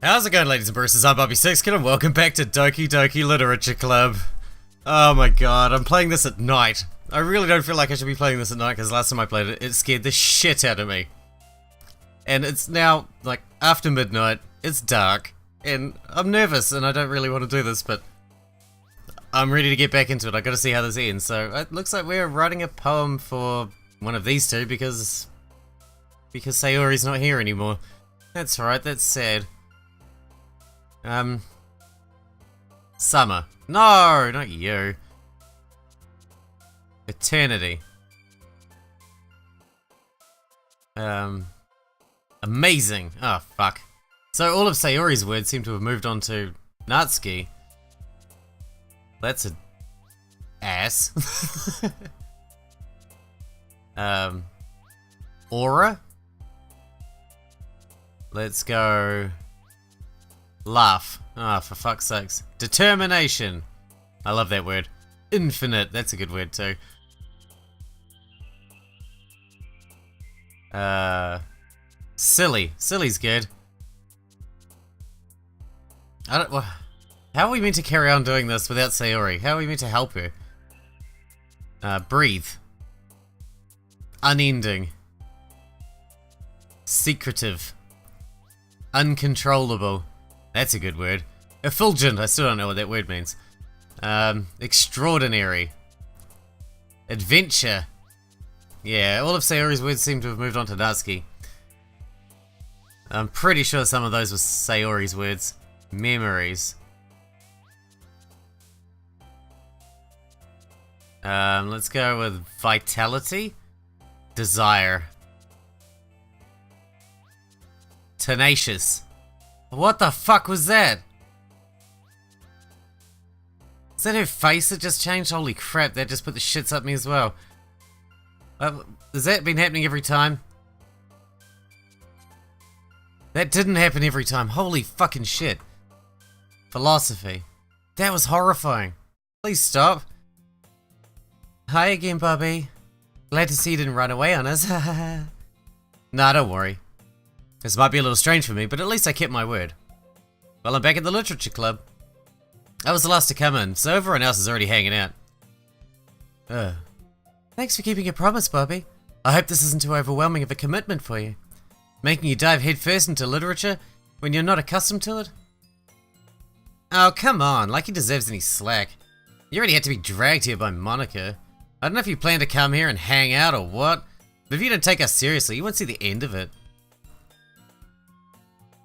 How's it going, ladies and bruisers? I'm Bobby Sixkilla and welcome back to Doki Doki Literature Club. Oh my god, I'm playing this at night. I really don't feel like I should be playing this at night because last time I played it, it scared the shit out of me. And it's now, like, after midnight, it's dark, and I'm nervous and I don't really want to do this, but I'm ready to get back into it. I gotta see how this ends. So, it looks like we're writing a poem for one of these two because Sayori's not here anymore. That's right, that's sad. Summer. No, not you. Eternity. Amazing. Oh, fuck. So all of Sayori's words seem to have moved on to Natsuki. That's a ass. Aura. Let's go. Laugh. Ah, oh, for fuck's sakes. Determination. I love that word. Infinite. That's a good word too. Silly. Silly's good. I don't. Well, how are we meant to carry on doing this without Sayori? How are we meant to help her? Breathe. Unending. Secretive. Uncontrollable. That's a good word. Effulgent, I still don't know what that word means. Extraordinary. Adventure. Yeah, all of Sayori's words seem to have moved on to Natsuki. I'm pretty sure some of those were Sayori's words. Memories. Let's go with vitality. Desire. Tenacious. What the fuck was that? Is that her face that just changed? Holy crap, that just put the shits up me as well. Has that been happening every time? That didn't happen every time. Holy fucking shit. Philosophy. That was horrifying. Please stop. Hi again, Bobby. Glad to see you didn't run away on us. Nah, don't worry. This might be a little strange for me, but at least I kept my word. Well, I'm back at the Literature Club. I was the last to come in, so everyone else is already hanging out. Thanks for keeping your promise, Bobby. I hope this isn't too overwhelming of a commitment for you. Making you dive headfirst into literature when you're not accustomed to it? Oh, come on, like he deserves any slack. You already had to be dragged here by Monica. I don't know if you plan to come here and hang out or what, but if you don't take us seriously, you won't see the end of it.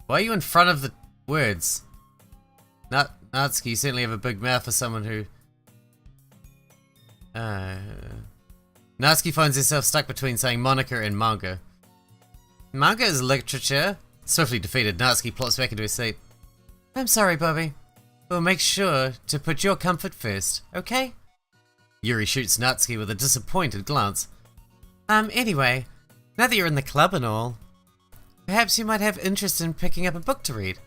Why are you in front of the words? Natsuki, you certainly have a big mouth for someone who... Natsuki finds herself stuck between saying Monica and manga. Manga is literature. Swiftly defeated, Natsuki plops back into her seat. I'm sorry, Bobby. We'll make sure to put your comfort first, okay? Yuri shoots Natsuki with a disappointed glance. Anyway, now that you're in the club and all, perhaps you might have interest in picking up a book to read.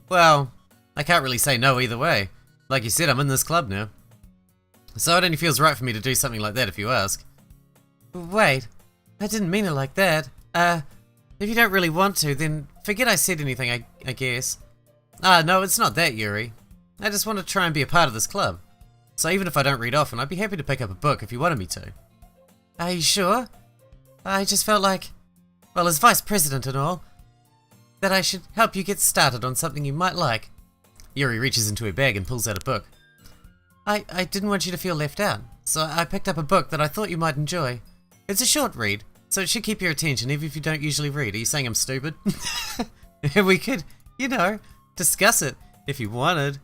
Well, I can't really say no either way. Like you said, I'm in this club now. So it only feels right for me to do something like that if you ask. Wait, I didn't mean it like that. If you don't really want to, then forget I said anything, I guess. No, it's not that, Yuri. I just want to try and be a part of this club. So even if I don't read often, I'd be happy to pick up a book if you wanted me to. Are you sure? I just felt like, well, as vice president and all, that I should help you get started on something you might like. Yuri reaches into her bag and pulls out a book. I didn't want you to feel left out, so I picked up a book that I thought you might enjoy. It's a short read, so it should keep your attention even if you don't usually read. Are you saying I'm stupid? We could, you know, discuss it if you wanted.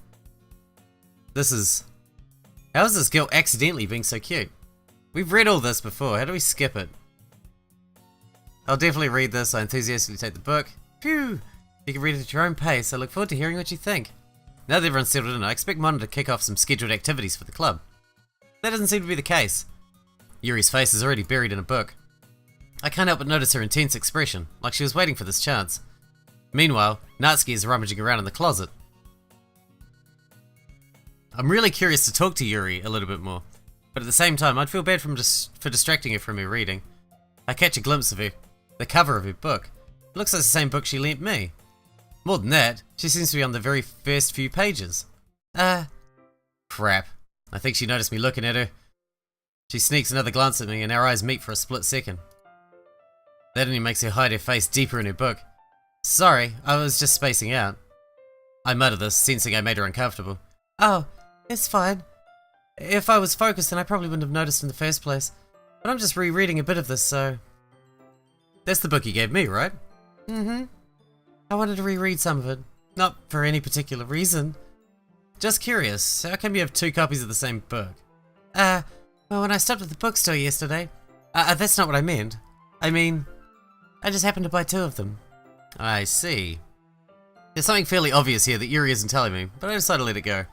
How is this girl accidentally being so cute? We've read all this before, how do we skip it? I'll definitely read this, I enthusiastically take the book. Phew! You can read it at your own pace, I look forward to hearing what you think. Now that everyone's settled in, I expect Mono to kick off some scheduled activities for the club. That doesn't seem to be the case. Yuri's face is already buried in a book. I can't help but notice her intense expression, like she was waiting for this chance. Meanwhile, Natsuki is rummaging around in the closet. I'm really curious to talk to Yuri a little bit more, but at the same time, I'd feel bad for distracting her from her reading. I catch a glimpse of her, the cover of her book. It looks like the same book she lent me. More than that, she seems to be on the very first few pages. Crap. I think she noticed me looking at her. She sneaks another glance at me and our eyes meet for a split second. That only makes her hide her face deeper in her book. Sorry, I was just spacing out. I mutter this, sensing I made her uncomfortable. Oh, it's fine. If I was focused, then I probably wouldn't have noticed in the first place. But I'm just rereading a bit of this, so... That's the book you gave me, right? Mm-hmm. I wanted to reread some of it. Not for any particular reason. Just curious, how come you have 2 copies of the same book? Well, when I stopped at the bookstore yesterday... that's not what I meant. I mean, I just happened to buy 2 of them. I see. There's something fairly obvious here that Yuri isn't telling me, but I decided to let it go.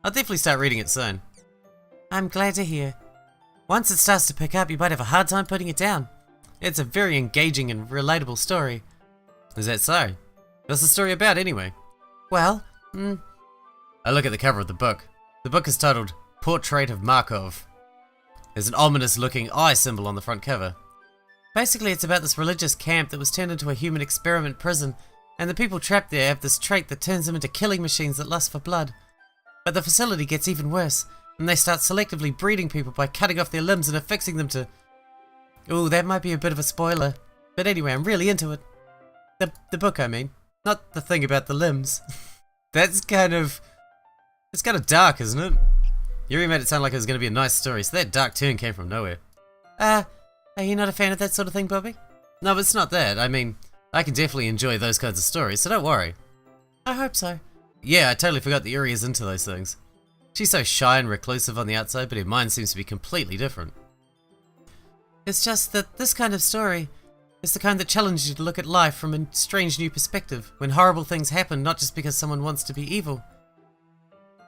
I'll definitely start reading it soon. I'm glad to hear. Once it starts to pick up, you might have a hard time putting it down. It's a very engaging and relatable story. Is that so? What's the story about, anyway? Well, I look at the cover of the book. The book is titled Portrait of Markov. There's an ominous-looking eye symbol on the front cover. Basically, it's about this religious camp that was turned into a human experiment prison, and the people trapped there have this trait that turns them into killing machines that lust for blood. But the facility gets even worse, and they start selectively breeding people by cutting off their limbs and affixing them to... Ooh, that might be a bit of a spoiler. But anyway, I'm really into it. The book, I mean. Not the thing about the limbs. That's kind of... It's kind of dark, isn't it? Yuri made it sound like it was going to be a nice story, so that dark turn came from nowhere. Are you not a fan of that sort of thing, Bobby? No, but it's not that. I mean, I can definitely enjoy those kinds of stories, so don't worry. I hope so. Yeah, I totally forgot that Yuri is into those things. She's so shy and reclusive on the outside, but her mind seems to be completely different. It's just that this kind of story is the kind that challenges you to look at life from a strange new perspective, when horrible things happen not just because someone wants to be evil,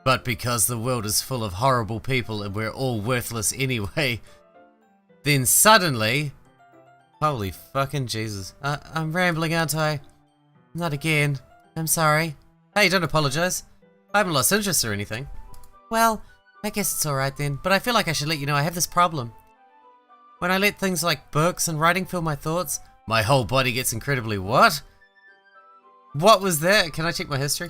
but because the world is full of horrible people and we're all worthless anyway. Then suddenly... Holy fucking Jesus. I'm rambling, aren't I? Not again. I'm sorry. Hey, don't apologize. I haven't lost interest or anything. Well, I guess it's alright then, but I feel like I should let you know I have this problem. When I let things like books and writing fill my thoughts, my whole body gets incredibly what? What was that? Can I check my history?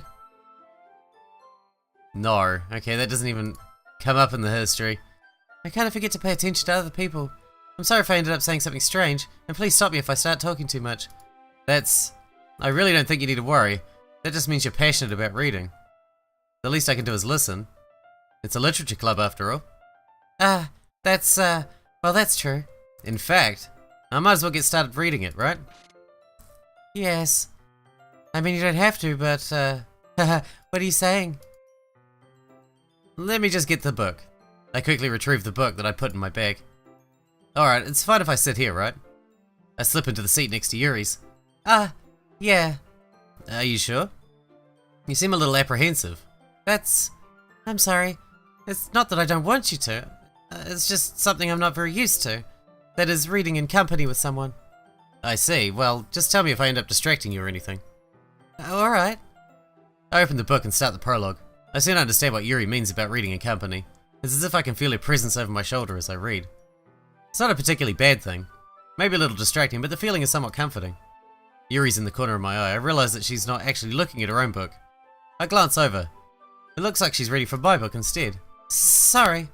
No. Okay, that doesn't even come up in the history. I kind of forget to pay attention to other people. I'm sorry if I ended up saying something strange, and please stop me if I start talking too much. I really don't think you need to worry. That just means you're passionate about reading. The least I can do is listen. It's a literature club after all. Well, that's true. In fact, I might as well get started reading it, right? Yes. I mean, you don't have to, but, what are you saying? Let me just get the book. I quickly retrieve the book that I put in my bag. Alright, it's fine if I sit here, right? I slip into the seat next to Yuri's. Yeah. Are you sure? You seem a little apprehensive. I'm sorry. It's not that I don't want you to. It's just something I'm not very used to. That is, reading in company with someone. I see. Well, just tell me if I end up distracting you or anything. Alright. I open the book and start the prologue. I soon understand what Yuri means about reading in company. It's as if I can feel her presence over my shoulder as I read. It's not a particularly bad thing. Maybe a little distracting, but the feeling is somewhat comforting. Yuri's in the corner of my eye. I realize that she's not actually looking at her own book. I glance over. It looks like she's reading from my book instead. Sorry.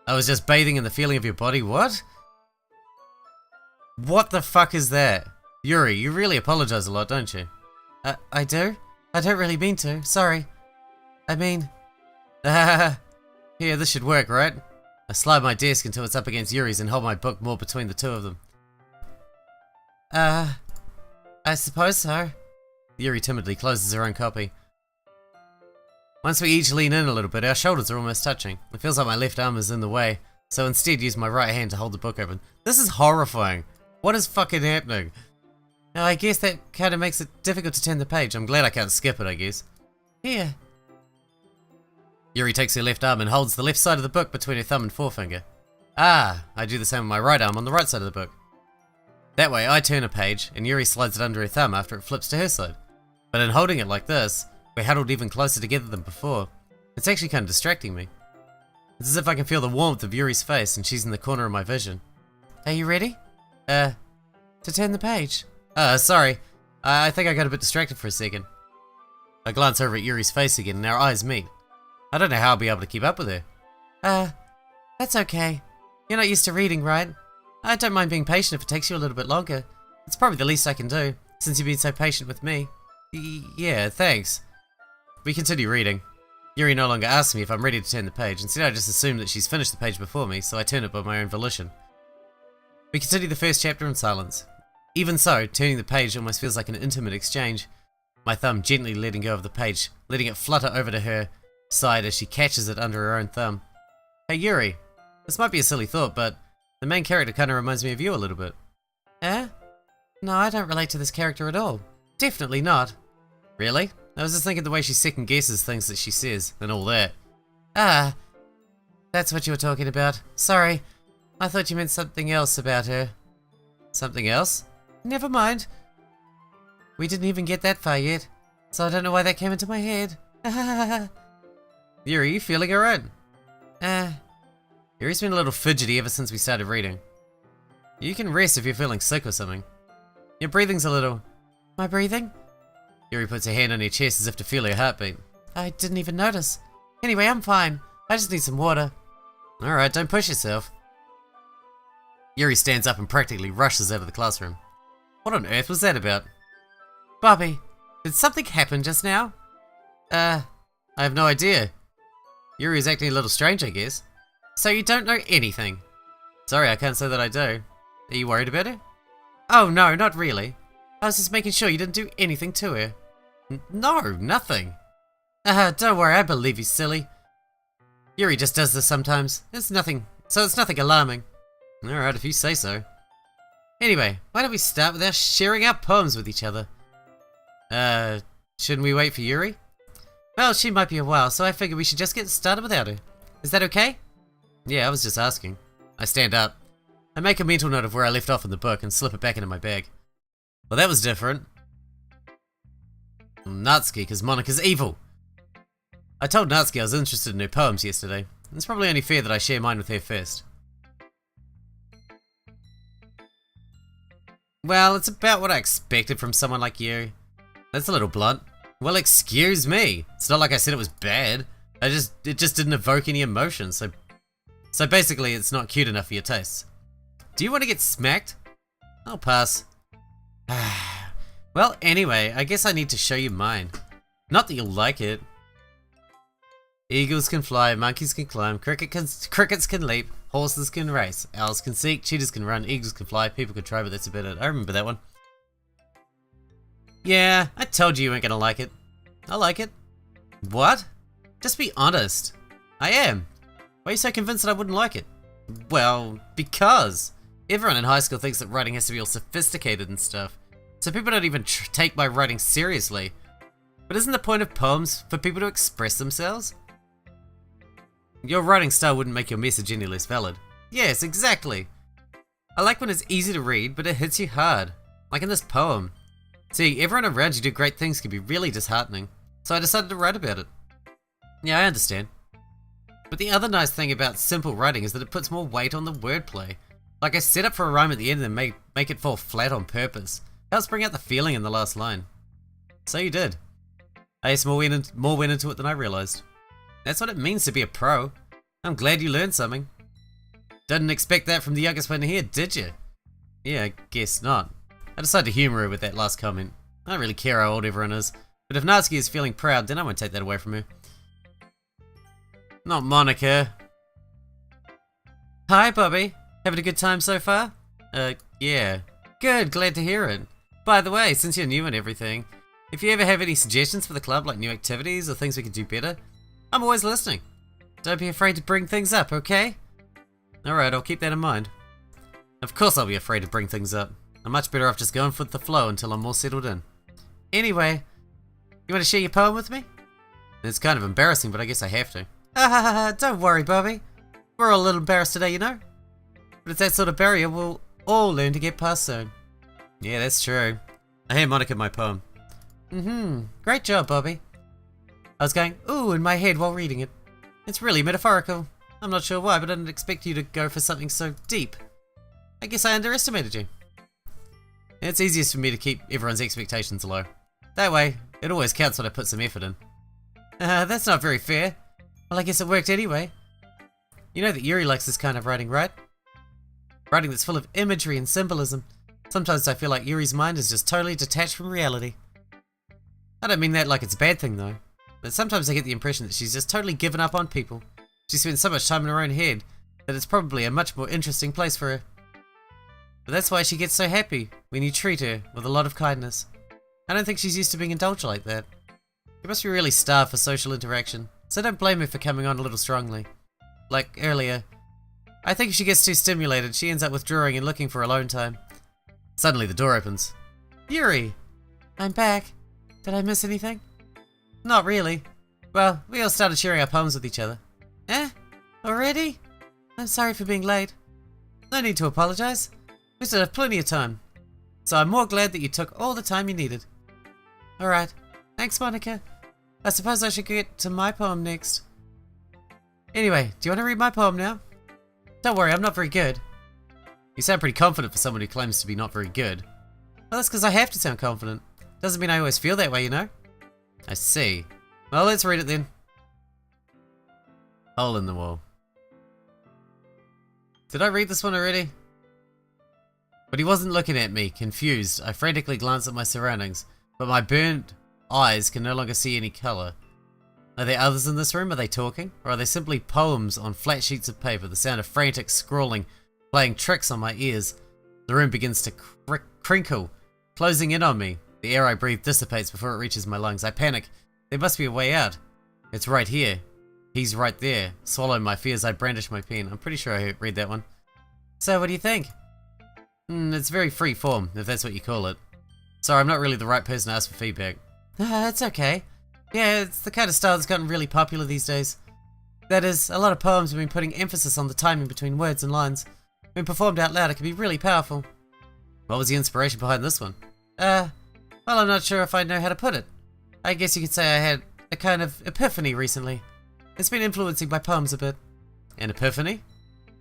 I was just bathing in the feeling of your body. What? What the fuck is that? Yuri, you really apologize a lot, don't you? I do? I don't really mean to. Sorry. I mean... Here, this should work, right? I slide my desk until it's up against Yuri's and hold my book more between the two of them. I suppose so. Yuri timidly closes her own copy. Once we each lean in a little bit, our shoulders are almost touching. It feels like my left arm is in the way, so instead use my right hand to hold the book open. This is horrifying. What is fucking happening? Now, I guess that kind of makes it difficult to turn the page. I'm glad I can't skip it, I guess. Here. Yuri takes her left arm and holds the left side of the book between her thumb and forefinger. I do the same with my right arm on the right side of the book. That way, I turn a page, and Yuri slides it under her thumb after it flips to her side. But in holding it like this, we're huddled even closer together than before. It's actually kind of distracting me. It's as if I can feel the warmth of Yuri's face, and she's in the corner of my vision. Are you ready? To turn the page. Sorry. I think I got a bit distracted for a second. I glance over at Yuri's face again and our eyes meet. I don't know how I'll be able to keep up with her. That's okay. You're not used to reading, right? I don't mind being patient if it takes you a little bit longer. It's probably the least I can do, since you've been so patient with me. Yeah, thanks. We continue reading. Yuri no longer asks me if I'm ready to turn the page. Instead, I just assume that she's finished the page before me, so I turn it by my own volition. We continue the first chapter in silence. Even so, turning the page almost feels like an intimate exchange. My thumb gently letting go of the page, letting it flutter over to her side as she catches it under her own thumb. Hey Yuri, this might be a silly thought, but the main character kind of reminds me of you a little bit. Eh? No, I don't relate to this character at all. Definitely not. Really? I was just thinking the way she second guesses things that she says, and all that. Ah, that's what you were talking about. Sorry, I thought you meant something else about her. Something else? Never mind. We didn't even get that far yet, so I don't know why that came into my head. Yuri, you feeling alright? Ah. Yuri's been a little fidgety ever since we started reading. You can rest if you're feeling sick or something. Your breathing's a little... My breathing? Yuri puts her hand on her chest as if to feel her heartbeat. I didn't even notice. Anyway, I'm fine. I just need some water. Alright, don't push yourself. Yuri stands up and practically rushes out of the classroom. What on earth was that about? Bobby, did something happen just now? I have no idea. Yuri is acting a little strange, I guess. So you don't know anything? Sorry, I can't say that I do. Are you worried about her? Oh no, not really. I was just making sure you didn't do anything to her. No, nothing. Don't worry, I believe you, silly. Yuri just does this sometimes. It's nothing alarming. Alright, if you say so. Anyway, why don't we start with our sharing our poems with each other? Shouldn't we wait for Yuri? Well, she might be a while, so I figured we should just get started without her. Is that okay? Yeah, I was just asking. I stand up. I make a mental note of where I left off in the book and slip it back into my bag. Well, that was different. Natsuki, because Monika's evil. I told Natsuki I was interested in her poems yesterday. It's probably only fair that I share mine with her first. Well, it's about what I expected from someone like you. That's a little blunt. Well, excuse me. It's not like I said it was bad. It just didn't evoke any emotion, so basically it's not cute enough for your tastes. Do you want to get smacked? I'll pass. Well, anyway, I guess I need to show you mine. Not that you'll like it. Eagles can fly, monkeys can climb, crickets can leap, horses can race, owls can seek, cheetahs can run, eagles can fly, people can try, but that's about it. I remember that one. Yeah, I told you weren't gonna like it. I like it. What? Just be honest. I am. Why are you so convinced that I wouldn't like it? Well, because everyone in high school thinks that writing has to be all sophisticated and stuff. So people don't even take my writing seriously. But isn't the point of poems for people to express themselves? Your writing style wouldn't make your message any less valid. Yes, exactly. I like when it's easy to read, but it hits you hard. Like in this poem. See, everyone around you do great things can be really disheartening. So I decided to write about it. Yeah, I understand. But the other nice thing about simple writing is that it puts more weight on the wordplay. Like I set up for a rhyme at the end and make it fall flat on purpose. Helps bring out the feeling in the last line. So you did. I guess more went into it than I realized. That's what it means to be a pro. I'm glad you learned something. Didn't expect that from the youngest one here, did you? Yeah, I guess not. I decided to humour her with that last comment. I don't really care how old everyone is, but if Natsuki is feeling proud, then I won't take that away from her. Not Monika. Hi, Bobby. Having a good time so far? Yeah. Good, glad to hear it. By the way, since you're new and everything, if you ever have any suggestions for the club, like new activities or things we could do better, I'm always listening. Don't be afraid to bring things up, okay? Alright, I'll keep that in mind. Of course I'll be afraid to bring things up. I'm much better off just going with the flow until I'm more settled in. Anyway, you want to share your poem with me? It's kind of embarrassing, but I guess I have to. Don't worry, Bobby. We're all a little embarrassed today, you know? But it's that sort of barrier we'll all learn to get past soon. Yeah, that's true. I hand Monika my poem. Great job, Bobby. I was going, ooh, in my head while reading it. It's really metaphorical. I'm not sure why, but I didn't expect you to go for something so deep. I guess I underestimated you. It's easiest for me to keep everyone's expectations low. That way, It always counts when I put some effort in. That's not very fair. Well, I guess it worked anyway. You know that Yuri likes this kind of writing, right? Writing that's full of imagery and symbolism. Sometimes I feel like Yuri's mind is just totally detached from reality. I don't mean that like it's a bad thing though, but sometimes I get the impression that she's just totally given up on people. She spends so much time in her own head that it's probably a much more interesting place for her. But that's why she gets so happy when you treat her with a lot of kindness. I don't think she's used to being indulged like that. She must be really starved for social interaction, so don't blame her for coming on a little strongly. Like earlier, I think if she gets too stimulated, she ends up withdrawing and looking for alone time. Suddenly the door opens. Yuri! I'm back. Did I miss anything? Not really. Well, we all started sharing our poems with each other. Eh? Already? I'm sorry for being late. No need to apologize. We still have plenty of time. So I'm more glad that you took all the time you needed. Alright. Thanks, Monica. I suppose I should get to my poem next. Anyway, do you want to read my poem now? Don't worry, I'm not very good. You sound pretty confident for someone who claims to be not very good. Well, that's because I have to sound confident. Doesn't mean I always feel that way, you know? I see. Well, let's read it then. Hole in the wall. Did I read this one already? But he wasn't looking at me, confused. I frantically glanced at my surroundings, but my burned eyes can no longer see any colour. Are there others in this room? Are they talking? Or are they simply poems on flat sheets of paper, the sound of frantic scrawling, playing tricks on my ears? The room begins to crinkle, closing in on me. The air I breathe dissipates before it reaches my lungs. I panic. There must be a way out. It's right here. He's right there. Swallowing my fears, I brandish my pen. I'm pretty sure I read that one. So, what do you think? It's very free form, if that's what you call it. Sorry, I'm not really the right person to ask for feedback. It's okay. Yeah, it's the kind of style that's gotten really popular these days. That is, a lot of poems have been putting emphasis on the timing between words and lines. When performed out loud, it can be really powerful. What was the inspiration behind this one? Well, I'm not sure if I know how to put it. I guess you could say I had a kind of epiphany recently. It's been influencing my poems a bit. An epiphany?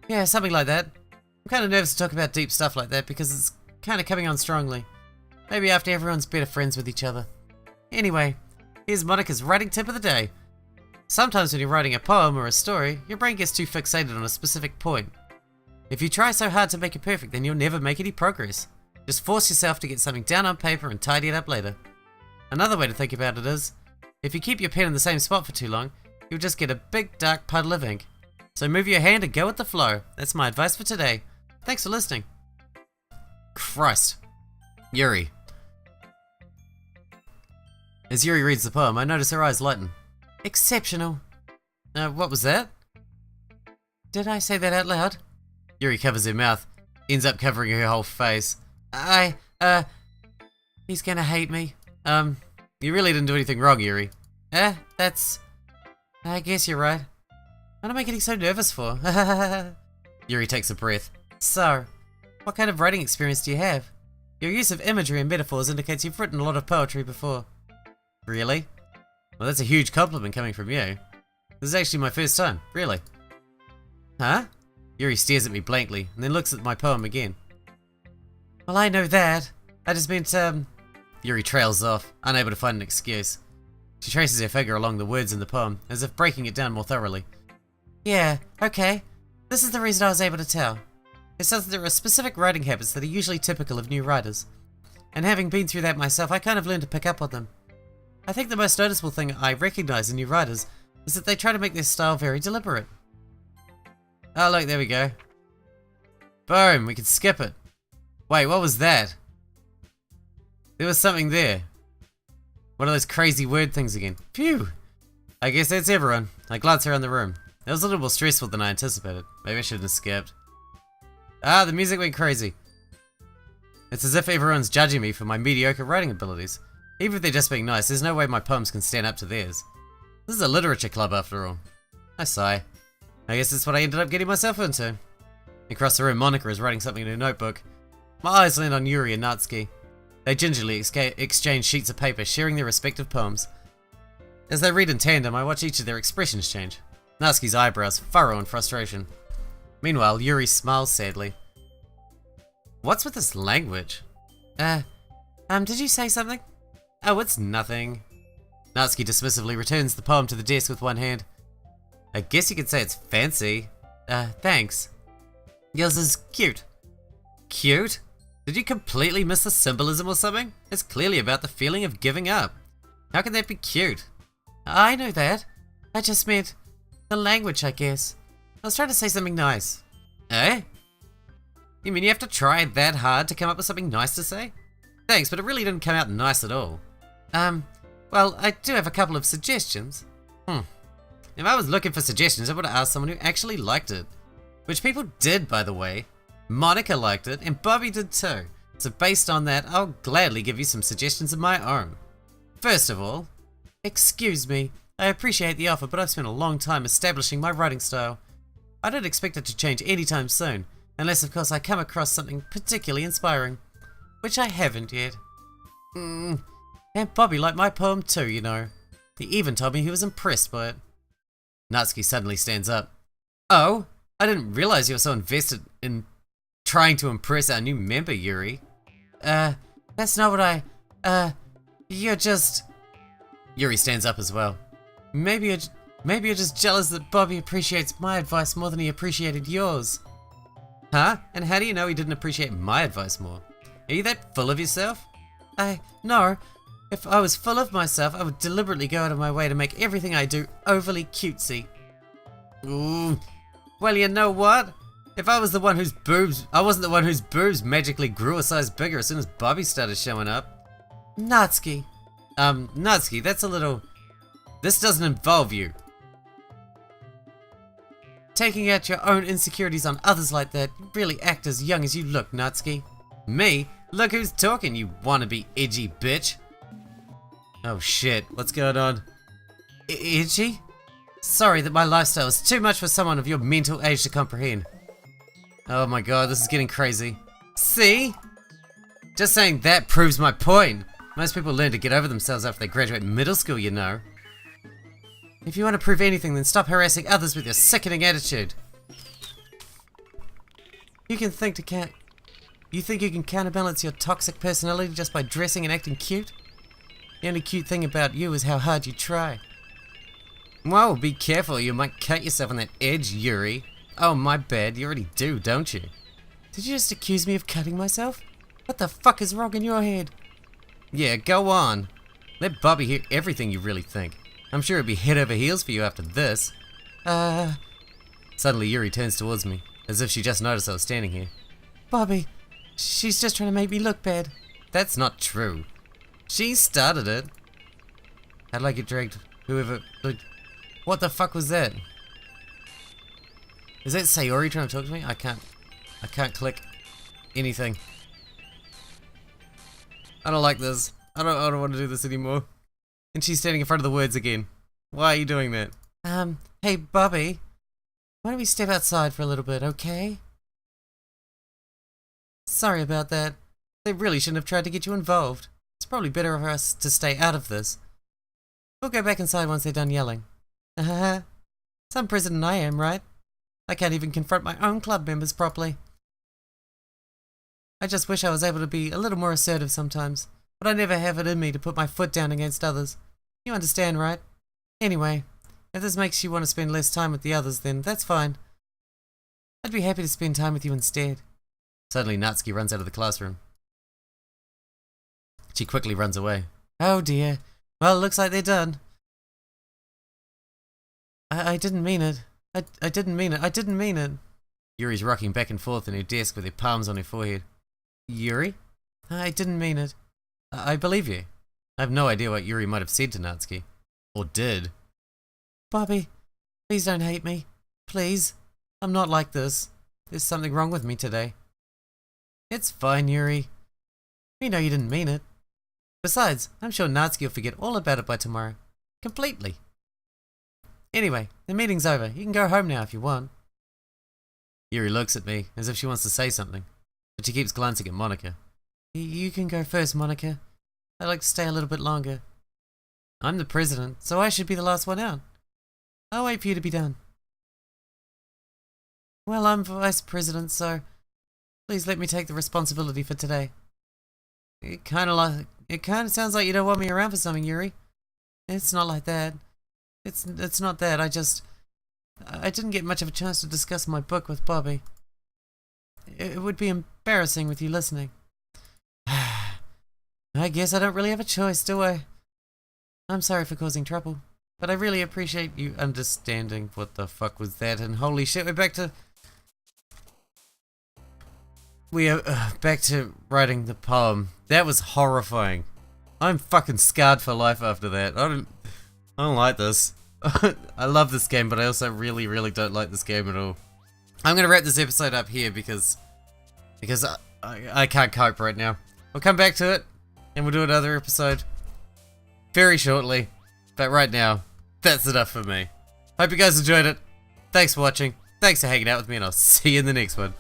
Yeah, something like that. I'm kind of nervous to talk about deep stuff like that because it's kind of coming on strongly. Maybe after everyone's better friends with each other. Anyway, here's Monica's writing tip of the day. Sometimes when you're writing a poem or a story, your brain gets too fixated on a specific point. If you try so hard to make it perfect, then you'll never make any progress. Just force yourself to get something down on paper and tidy it up later. Another way to think about it is, if you keep your pen in the same spot for too long, you'll just get a big dark puddle of ink. So move your hand and go with the flow. That's my advice for today. Thanks for listening. Christ. Yuri. As Yuri reads the poem, I notice her eyes lighten. Exceptional. What was that? Did I say that out loud? Yuri covers her mouth, ends up covering her whole face. He's gonna hate me. You really didn't do anything wrong, Yuri. I guess you're right. What am I getting so nervous for? Yuri takes a breath. So, what kind of writing experience do you have? Your use of imagery and metaphors indicates you've written a lot of poetry before. Really? Well, that's a huge compliment coming from you. This is actually my first time, really. Huh? Yuri stares at me blankly, and then looks at my poem again. Well, I know that. I just meant, Yuri trails off, unable to find an excuse. She traces her finger along the words in the poem, as if breaking it down more thoroughly. Yeah, okay. This is the reason I was able to tell. It says that there are specific writing habits that are usually typical of new writers. And having been through that myself, I kind of learned to pick up on them. I think the most noticeable thing I recognize in new writers is that they try to make their style very deliberate. Oh look, there we go. Boom, we can skip it. Wait, what was that? There was something there. One of those crazy word things again. Phew! I guess that's everyone. I glance around the room. It was a little more stressful than I anticipated. Maybe I shouldn't have skipped. Ah, the music went crazy. It's as if everyone's judging me for my mediocre writing abilities. Even if they're just being nice, there's no way my poems can stand up to theirs. This is a literature club after all. I sigh. I guess that's what I ended up getting myself into. Across the room, Monica is writing something in her notebook. My eyes land on Yuri and Natsuki. They gingerly exchange sheets of paper, sharing their respective poems. As they read in tandem, I watch each of their expressions change. Natsuki's eyebrows furrow in frustration. Meanwhile, Yuri smiles sadly. What's with this language? Did you say something? Oh, it's nothing. Natsuki dismissively returns the poem to the desk with one hand. I guess you could say it's fancy. Thanks. Yours is cute. Cute? Did you completely miss the symbolism or something? It's clearly about the feeling of giving up. How can that be cute? I know that. I just meant the language, I guess. I was trying to say something nice. Eh? You mean you have to try that hard to come up with something nice to say? Thanks, but it really didn't come out nice at all. Well, I do have a couple of suggestions. If I was looking for suggestions, I would have asked someone who actually liked it. Which people did, by the way. Monica liked it, and Bobby did too. So based on that, I'll gladly give you some suggestions of my own. First of all, excuse me. I appreciate the offer, but I've spent a long time establishing my writing style. I don't expect it to change anytime soon, unless of course I come across something particularly inspiring. Which I haven't yet. And Bobby liked my poem too, you know. He even told me he was impressed by it. Natsuki suddenly stands up. Oh, I didn't realize you were so invested in trying to impress our new member, Yuri. That's not what you're just... Yuri stands up as well. Maybe you're just jealous that Bobby appreciates my advice more than he appreciated yours. Huh? And how do you know he didn't appreciate my advice more? Are you that full of yourself? No. If I was full of myself, I would deliberately go out of my way to make everything I do overly cutesy. Ooh. Well, you know what? If I was the one whose boobs... I wasn't the one whose boobs magically grew a size bigger as soon as Bobby started showing up. Natsuki. Natsuki, that's a little... This doesn't involve you. Taking out your own insecurities on others like that, you really act as young as you look, Natsuki. Me? Look who's talking, you wannabe edgy bitch. Oh shit, what's going on? Edgy? Sorry that my lifestyle is too much for someone of your mental age to comprehend. Oh my god, this is getting crazy. See? Just saying that proves my point. Most people learn to get over themselves after they graduate middle school, you know. If you want to prove anything, then stop harassing others with your sickening attitude. You think you can counterbalance your toxic personality just by dressing and acting cute? The only cute thing about you is how hard you try. Whoa, be careful, you might cut yourself on that edge, Yuri. Oh, my bad, you already do, don't you? Did you just accuse me of cutting myself? What the fuck is wrong in your head? Yeah, go on. Let Bobby hear everything you really think. I'm sure it'd be head over heels for you after this. Suddenly Yuri turns towards me, as if she just noticed I was standing here. Bobby, she's just trying to make me look bad. That's not true. She started it. How'd I get dragged? What the fuck was that? Is that Sayori trying to talk to me? I can't click anything. I don't like this. I don't want to do this anymore. And she's standing in front of the words again. Why are you doing that? Hey Bobby, why don't we step outside for a little bit, okay? Sorry about that. They really shouldn't have tried to get you involved. It's probably better for us to stay out of this. We'll go back inside once they're done yelling. Some president I am, right? I can't even confront my own club members properly. I just wish I was able to be a little more assertive sometimes, but I never have it in me to put my foot down against others. You understand, right? Anyway, if this makes you want to spend less time with the others, then that's fine. I'd be happy to spend time with you instead. Suddenly Natsuki runs out of the classroom. She quickly runs away. Oh dear. Well, it looks like they're done. I didn't mean it. I didn't mean it. I didn't mean it. Yuri's rocking back and forth in her desk with her palms on her forehead. Yuri? I didn't mean it. I believe you. I have no idea what Yuri might have said to Natsuki. Or did. Bobby, please don't hate me. Please. I'm not like this. There's something wrong with me today. It's fine, Yuri. We know you didn't mean it. Besides, I'm sure Natsuki will forget all about it by tomorrow. Completely. Anyway, the meeting's over. You can go home now if you want. Yuri looks at me as if she wants to say something, but she keeps glancing at Monica. You can go first, Monica. I'd like to stay a little bit longer. I'm the president, so I should be the last one out. I'll wait for you to be done. Well, I'm vice president, so please let me take the responsibility for today. It kind of sounds like you don't want me around for something, Yuri. It's not like that. It's not that. I didn't get much of a chance to discuss my book with Bobby. It would be embarrassing with you listening. I guess I don't really have a choice, do I? I'm sorry for causing trouble, but I really appreciate you understanding. What the fuck was that? And holy shit, we're back to... We are back to writing the poem. That was horrifying. I'm fucking scarred for life after that. I don't like this. I love this game, but I also really, really don't like this game at all. I'm gonna wrap this episode up here because I can't cope right now. We'll come back to it, and we'll do another episode very shortly. But right now, that's enough for me. Hope you guys enjoyed it. Thanks for watching. Thanks for hanging out with me, and I'll see you in the next one.